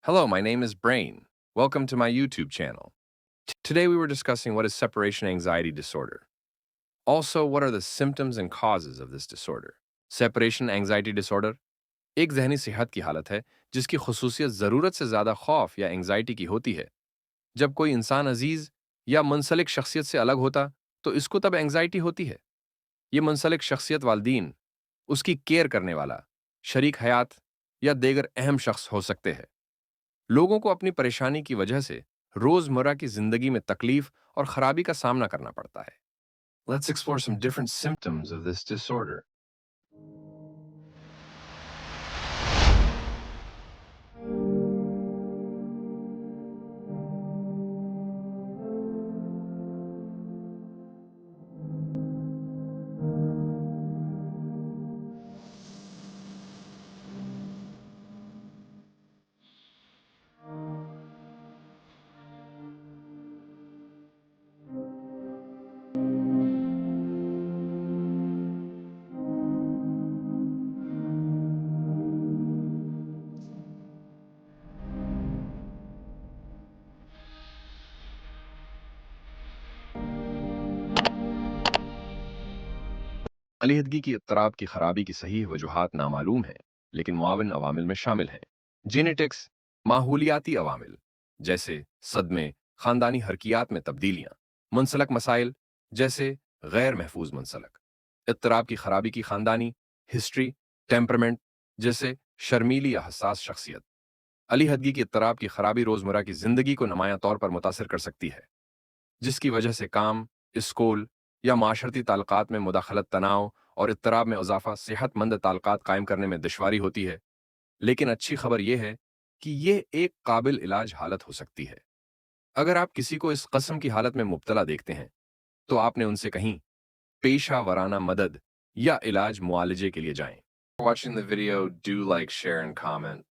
Hello, my name is Brain. Welcome to my YouTube channel. Today we were discussing what is separation anxiety disorder. Also, what are the symptoms and causes of this disorder? Separation anxiety disorder एक जहनी सेहत की हालत है जिसकी खुसूसियत ज़रूरत से ज़्यादा खौफ या एंग्जाइटी की होती है। जब कोई इंसान अजीज या मुंसलिक शख्सियत से अलग होता तो इसको तब एंग्जाइटी होती है। ये मुंसलिक शख्सियत वालदीन, उसकी केयर करने वाला, शरीक हयात या देगर अहम शख्स हो सकते हैं। लोगों को अपनी परेशानी की वजह से रोजमर्रा की जिंदगी में तकलीफ और खराबी का सामना करना पड़ता है। Let's explore some different symptoms of this disorder. अलीहदगी की इत्तराब की खराबी की सही वजूहात नामालूम है, लेकिन मुआविन अवामिल में शामिल हैं। जेनेटिक्स, माहौलियाती अवामिल जैसे सदमे, खानदानी हरकियात में तब्दीलियां, मुंसलक मसाइल जैसे गैर महफूज मुंसलक, इत्तराब की खराबी की खानदानी हिस्ट्री, टेम्परमेंट जैसे शर्मीली या हसास शख्सियत। अलीहदगी की इत्तराब की खराबी रोजमर्रा की जिंदगी को नुमायां तौर पर मुतासर कर सकती है, जिसकी वजह से काम, स्कूल या माशरती ताल्लुकात में मुदाखलत, तनाव और इत्तराब में इजाफा, सेहतमंद ताल्लुकात कायम करने में दुश्वारी होती है। लेकिन अच्छी खबर यह है कि यह एक काबिल इलाज हालत हो सकती है। अगर आप किसी को इस कस्म की हालत में मुब्तला देखते हैं तो आपने उनसे कहीं पेशा वराना मदद या इलाज मुआलजे के लिए जाएं। Watching the video, do like, share and comment.